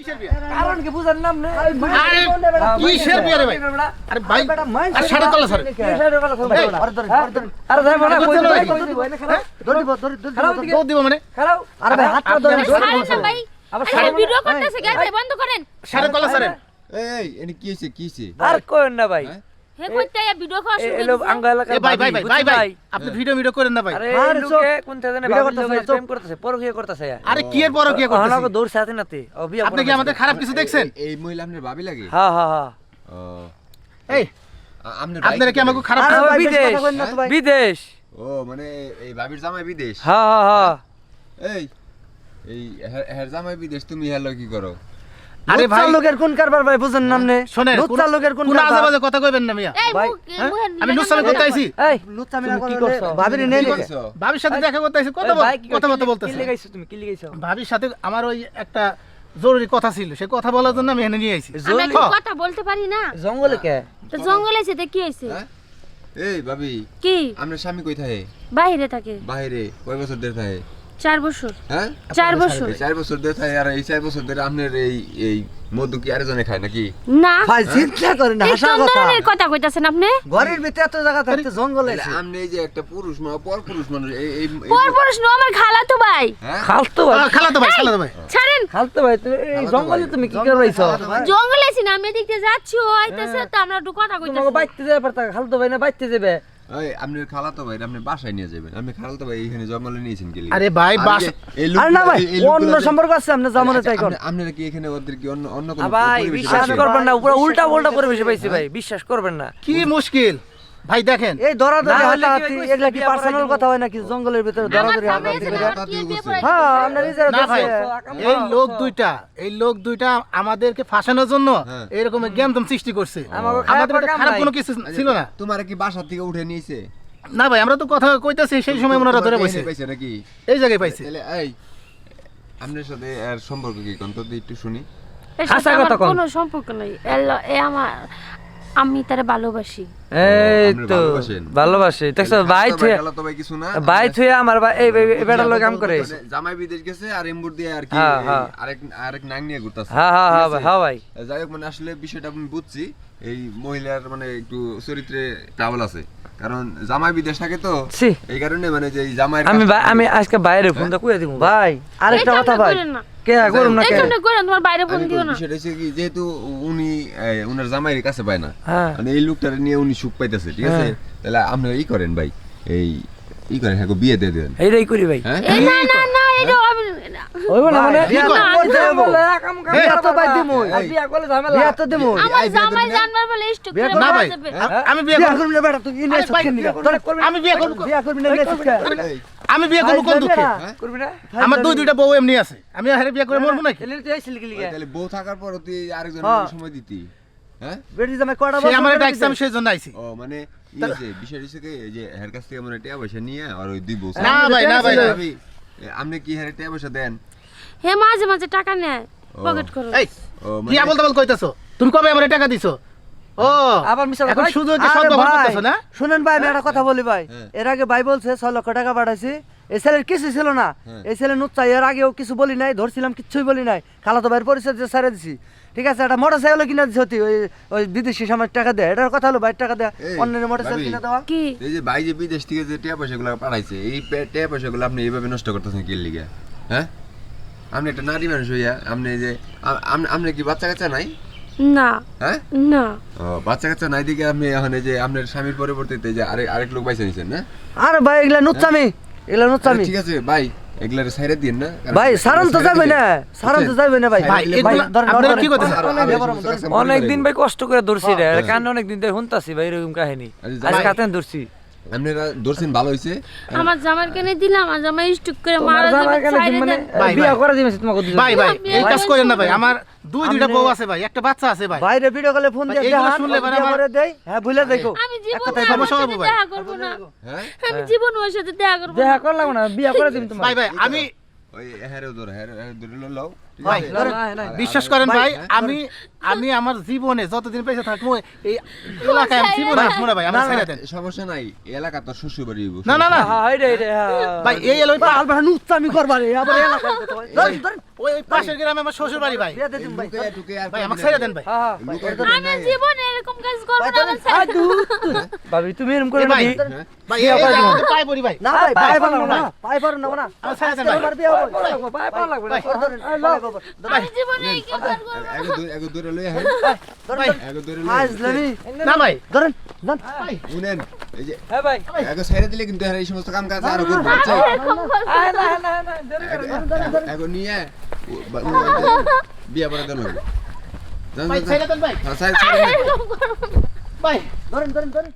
কিসের বিয়ে? কারণ কি বুঝার নাম নেই আরে কিসের বিয়ে রে ভাই? আরে ভাই আর সাড়ে কলা স্যার আরে যাই বলা কই দৌড় দিব মানে খেলাও আরে ভাই হাত পা ধরে ভাই আবার আরে ভিডিও করতেছে গাই ভাই বন্ধ করেন সাড়ে কলা স্যার এই এনি কি হইছে আর কোন না ভাই হে কইতে ভিডিও করা শুরু এলো আঙ্গ এলাকা ভাই ভাই ভাই ভাই ভাই আপনি ভিডিও করেন না ভাই। আরে লোকে কোন থেকে জানে ভিডিও করতেছে প্রেম করতেছে পরকিয়া করতেছে আরে কি এর বড় কি করতেছে? আমাকে দৌড় সাথে নাতে অবিয়া আপনি কি আমাদের খারাপ কিছু দেখছেন? এই মহিলা আপনার ভাবি লাগে? হ্যাঁ হ্যাঁ হ্যাঁ ও এই আপনারা কি আমাকে খারাপ আরে কিছু বিদেশ বিদেশ ও মানে এই ভাবির জামাই বিদেশ। হ্যাঁ হ্যাঁ হ্যাঁ এই এই হের জামাই বিদেশ, তুমি হেলো কি করো? আরে ভাই লোকের কোন কারবার ভাই বুঝেন নাম নে শুনেন লুচ্চা লোকের কোন কোন আজেবাজে কথা কইবেন না মিয়া। এই ভাই, আমি নুসামি করতে আইছি, এই লুচ্চা মিনা তুমি কি করলে করছো? ভাবির নেই নাকি ভাবির সাথে দেখা করতে আইছি, কথা কথা বলতেছি। কি লাগাইছো তুমি কি লাগাইছো ভাবির সাথে আমার ওই একটা জরুরি কথা ছিল, সে কথা বলার জন্য আমি এখানে নিয়ে আইছি। আমি একটা কথা বলতে পারি না। জঙ্গলে কে তো জঙ্গলে আছে তো কি হইছে? হ্যাঁ? এই ভাবি কি আপনার স্বামী কই থাকে? বাইরে থাকে বাইরে কয় বছর ধরে থাকে? 4 বছর হ্যাঁ 4 বছর এই 4 বছর ধরে থাকে। আর এই 4 বছর ধরে আপনার এই মধু কি আরেকজনে খায় নাকি? না ভাই চিন্তা করেন না এই হাসা কোন কথা ধরনের কথা কইতাছেন আপনি? ঘরের ভিতরে এত জায়গা থাকতে জঙ্গলে তাহলে আপনি এই যে একটা পুরুষ পর পুরুষ মানুষ পরপুরুষ নো আমার খালাতো ভাই। হ্যাঁ খালতো ভাই খালাতো ভাই খালাতো ভাই ছাড়েন খালতো ভাই তুমি এই জঙ্গলে তুমি কি করবাইছো জঙ্গলে আছি না, আমি এদিকে যাচ্ছি ও আইতাছে তো আমরা একটু কথা তোমাকে কইতাছি। বাইতে যাবে পারতা খালতো ভাই না বাইতে যাবে এই আপনার খালাতো ভাই আপনি বাসায় নিয়ে যাবেন। আপনি খালাতো ভাই এখানে জঙ্গলে নিয়েছেন কি লিগে? আরে ভাই বাস আরে না ভাই অন্য সম্পর্ক আছে আপনি জামানে তাই কোন আপনারা কি এখানে ওদের কি অন্য অন্য কোনো ভাই পরিবেশে বিশ্বাস আছে? করবেন না উপরে উল্টা উল্টা পরিবেশে পাইছি ভাই বিশ্বাস করবেন না কি মুশকিল ভাই, দেখেন এই ধরা ধরে না, হাতাহাতি এগুলা কি পার্সোনাল কথা হয় নাকি জঙ্গলের ভিতরে ধরা আমার ধরে স্বামী হাতাহাতি আছে করে না, আমার কি বিয়ে পড়াইছে? হ্যাঁ আমরা নিজেরা না ভাই, দেখছি এই লোক দুইটা আমাদেরকে ফাঁসানোর জন্য হ্যাঁ। এরকম জ্ঞানতম সৃষ্টি করছে। আমাকে আমাদের খারাপ এটা কাম খারাপ নাই। কোনো কিছু ছিল না। তোমার কি বাসা থেকে উঠে নিয়েছে? না ভাই, আমরা তো কথা কইতাছি, সেই সময় ওনারা ধরে বসে পাইছে নাকি? এই জায়গায় পাইছে। তাহলে এই আপনার সাথে আর সম্পর্ক কি কোন তো একটু শুনি। এর হাসা সাথে কথা আমার কন। কোনো সম্পর্ক নাই। এ আমার আমি তারে ভালোবাসি। এই আপনি তো ভালোবাসেন? ভালোবাসি দেখছো ভাই থুয়ে খালাতো ভাই কিছু না? ভাই থুয়ে আমার এই বেটার লোক কাম করে মানে জামাই বিদেশ গেছে আর এমবুর দিয়ে আর কি হ্যাঁ, হ্যাঁ। আরেক নাং নিয়ে ঘুরতাছে। হ্যাঁ হ্যাঁ হ্যাঁ ঠিক আছে? হ্যাঁ ভাই যাই হোক মানে আসলে বিষয়টা আমি বুঝছি, এই মহিলার মানে একটু চরিত্রে ট্রাবল আছে, কারণ জামাই বিদেশ থাকে তো ছি। এই কারণে মানে যে এই জামাই আমি আজকে বাইরে ফোনটা কইয়া দিব ভাই আরেকটা এই কথা কামটা ভাই করেন না। কে করুম না এই কে কামটা করেন, তোমার বাইরে ফোন দিও না। বিষয়টা হচ্ছে কি, যেহেতু উনি উনার জামাইয়ের কাছে পায় না, হ্যাঁ মানে এই লোকটারে নিয়ে উনি সুখ পাইতেছে, ঠিক আছে? হ্যাঁ। তাহলে আপনারা ই করেন ভাই, ই করেন, হ্যাঁ বিয়ে দিয়ে দেন। এইটাই করি ভাই হ্যাঁ এই না না না এটা আমি হইব না মানে বিয়া না, করতে না, হইবো। বলে, কাম কাম বিয়া করা তো বাদ বাদ দিমু দিমু। আর বিয়া করলে ঝামেলা বিয়া তো দিমু আমার এই বিয়ে জামাই দেবেন না? জানবার বলে স্টক বিয়ে করে করবা? না মারা ভাই, যাবে। আমি বিয়ে বিয়া করব। করবি না বেটা তুই ইনে আরে সব ভাই, খেয়ে নিগা আমি বিয়ে করব। বিয়া করবি না ইনে সব এই, আমি বিয়ে করব কোন দুঃখে? করবি না আমার দুইটা বউ এমনি আছে, আমি আর বিয়ে করে মরবো নাকি? এলে তুই আইছিলি কি লিগা তাহলে বউ থাকার পর তুই আরেকজনের হ্যাঁ। সময় দিতি, হ্যাঁ? বেটি জামাই কয়টা সে বছর আমার ধরে ডাকছে, আমি দিছে? সেই জন্য আইছি। ও মানে বিষয় হচ্ছে কি, এই যে হের কাছ থেকে মানে টাকা পয়সা নিয়ে আর ওই দুই বউ না ভাই, না ভাই, না। আপনি কি হের টাকা পয়সা দেন? হে মাঝে মাঝে টাকা নেয় ও। পকেট করে। এই ও কি আবল তাবল কইতাছো? তুমি কবে আমার টাকা দিছো? ও আবার মিশা এখন ভাই, শুধু যে আরে সব ব্যবহার ভাই, করতেছো না? শুনেন ভাই আমি একটা কথা বলি ভাই হ্যাঁ। এর আগে ভাই বলছে 6 লক্ষ টাকা পাঠাইছি এই ছেলের কিছু ছিল না হ্যাঁ। এই ছেলে নুচ্চা এর আগেও কিছু বলি নাই ধরছিলাম কিচ্ছুই বলি নাই খালাতো ভাইয়ের পরিচয় যে ছেড়ে দিছি ঠিক আছে একটা মোটর সাইকেল কিনা দিছি হতি ওই বিদেশি সময় টাকা দেয় এটার কথা হলো ভাই টাকা দেয় এই, অন্যের মোটর সাইকেল ভাবি। কিনা দেওয়া কি এই যে ভাই যে বিদেশ থেকে যে টাকা পয়সা গুলো পাঠাইছে, এই টাকা পয়সা গুলো আপনি এইভাবে নষ্ট করতেছেন কি লিগে? হ্যাঁ, আপনি একটা নারী মানুষ হইয়া আপনি যে আপনি কি বাচ্চা কাচ্চা নাই? না হ্যাঁ, না ও বাচ্চা কাচ্চা নাই দিকে আপনি এখন এই যে আপনার স্বামীর পরিবর্তে যে আরেক লোক বাইসা নিছেন না? আরে ভাই এগুলা নুচ্চামি এগুলা নুচ্চামি ঠিক আছে ভাই, এগুলার সাইরে দিন না, কারণ ভাই সারান তো সাইরে যাবে দিলে- না সারান তো যাবে না ভাই ভাই, এগুলা ধরেন, আপনারা ধরেন, কি করতেছেন? আর- আর- অনেক দিন ভাই কষ্ট করে ধরছি রে কারণ অনেক দিন ধরে শুনতাছি ভাই এরকম কাহিনী আচ্ছা, আজ ভাই। কাতেন ধরছি আপনারা ধরছেন ভালো হইছে। আমার জামার কেনে দিলাম, আমার জামাই স্টক করে মারা তোমার জামাই যাবে। কেন সাইডে মানে দেন। ভাই, বিয়া ভাই। করে দিবেন তোমাকে দুজন ভাই ভাই, এই কাজ করেন না ভাই, আমার দুইটা আপনি- বউ আছে ভাই, একটা বাচ্চা আছে ভাই। বাইরে ভিডিও কলে ফোন ভাই, দিয়ে এইগুলো দেখান, শুনলে ও মানে বিয়া আমার- করে দেই হ্যাঁ ভুলে দেখো আমি জীবন কথাই ওর সমস্যা সাথে হবে ভাই। দেখা করবো না। হ্যাঁ, আমি জীবন ওর সাথে দেখা করবো না। দেখা করলাম না বিয়া করে দিবেন তোমার ভাই ভাই, আমি ওই হ্যাঁ ধরে লও ঠিক ভাই, আছে? ধরেন, বিশ্বাস করেন ভাই, ভাই, আমি আমার জীবনে যতদিন পেঁচে থাকবো এই এলাকায় আমি জীবনে আসবো না ভাই, আমার ছেড়ে দেন। সমস্যা নাই এই এলাকা তো শ্বশুর বাড়ি হইবো। না না না হ্যাঁ, এইটা, ভাই, এই এলো ভাই, আলবাড়া নুচ্চামি করবারে, আবার এলাকায় কথা হয়। ধরেন, ধরেন। ওই পাশের গ্রামে আমার শ্বশুর বাড়ি ভাই। বিয়া দিয়ে দিন ভাই। লুকাইয়া টুকাইয়া আর ভাই করবি আমাকে না। ছেড়ে দেন ভাই। হ্যাঁ, ভাই, লুকাইয়া ধরেন। আমি জীবনে এরকম কাজ করবো ভাই, না, ধরেন। আমার ছেড়ে দাও। ভাবি, তুমি এরকম করে এ ভাই, নাকি? ভাই বিয়া এই করে দিবো। আমাকে পায়ে পড়ি ভাই। না ভাই, ভাই, পায়ে পারবো পারবো না। না, পায়ে পারবো না, না। আমার ছেড়ে দেন আজকে ভাই। আমার বিয়া হবে। পায়ে পাওয়া লাগবে না। ধরেন, ধরেন, আমি জীবনে এই কাজ করবো না। এগো দূরে লইয়া হ্যাঁ ধরেন, ভাই, ধরেন। এগো দূরে আজ লইয়া লামি। না ভাই, ধরেন, যান। ভাই, শুনেন এই যে হ্যাঁ ভাই। এগো ছেড়ে দিলে কিন্তু এই সমস্ত কাম কাজ আরো করবো বুঝছো? এরকম করবো না। এগো নিয়ে বিয়া করে দেন ভাই ছেড়ে দেন ভাই। হ্যাঁ, ছাড়, ছাড়, ছাড়। এরকম করবো না। ভাই ধরেন, ধরেন, ধরেন।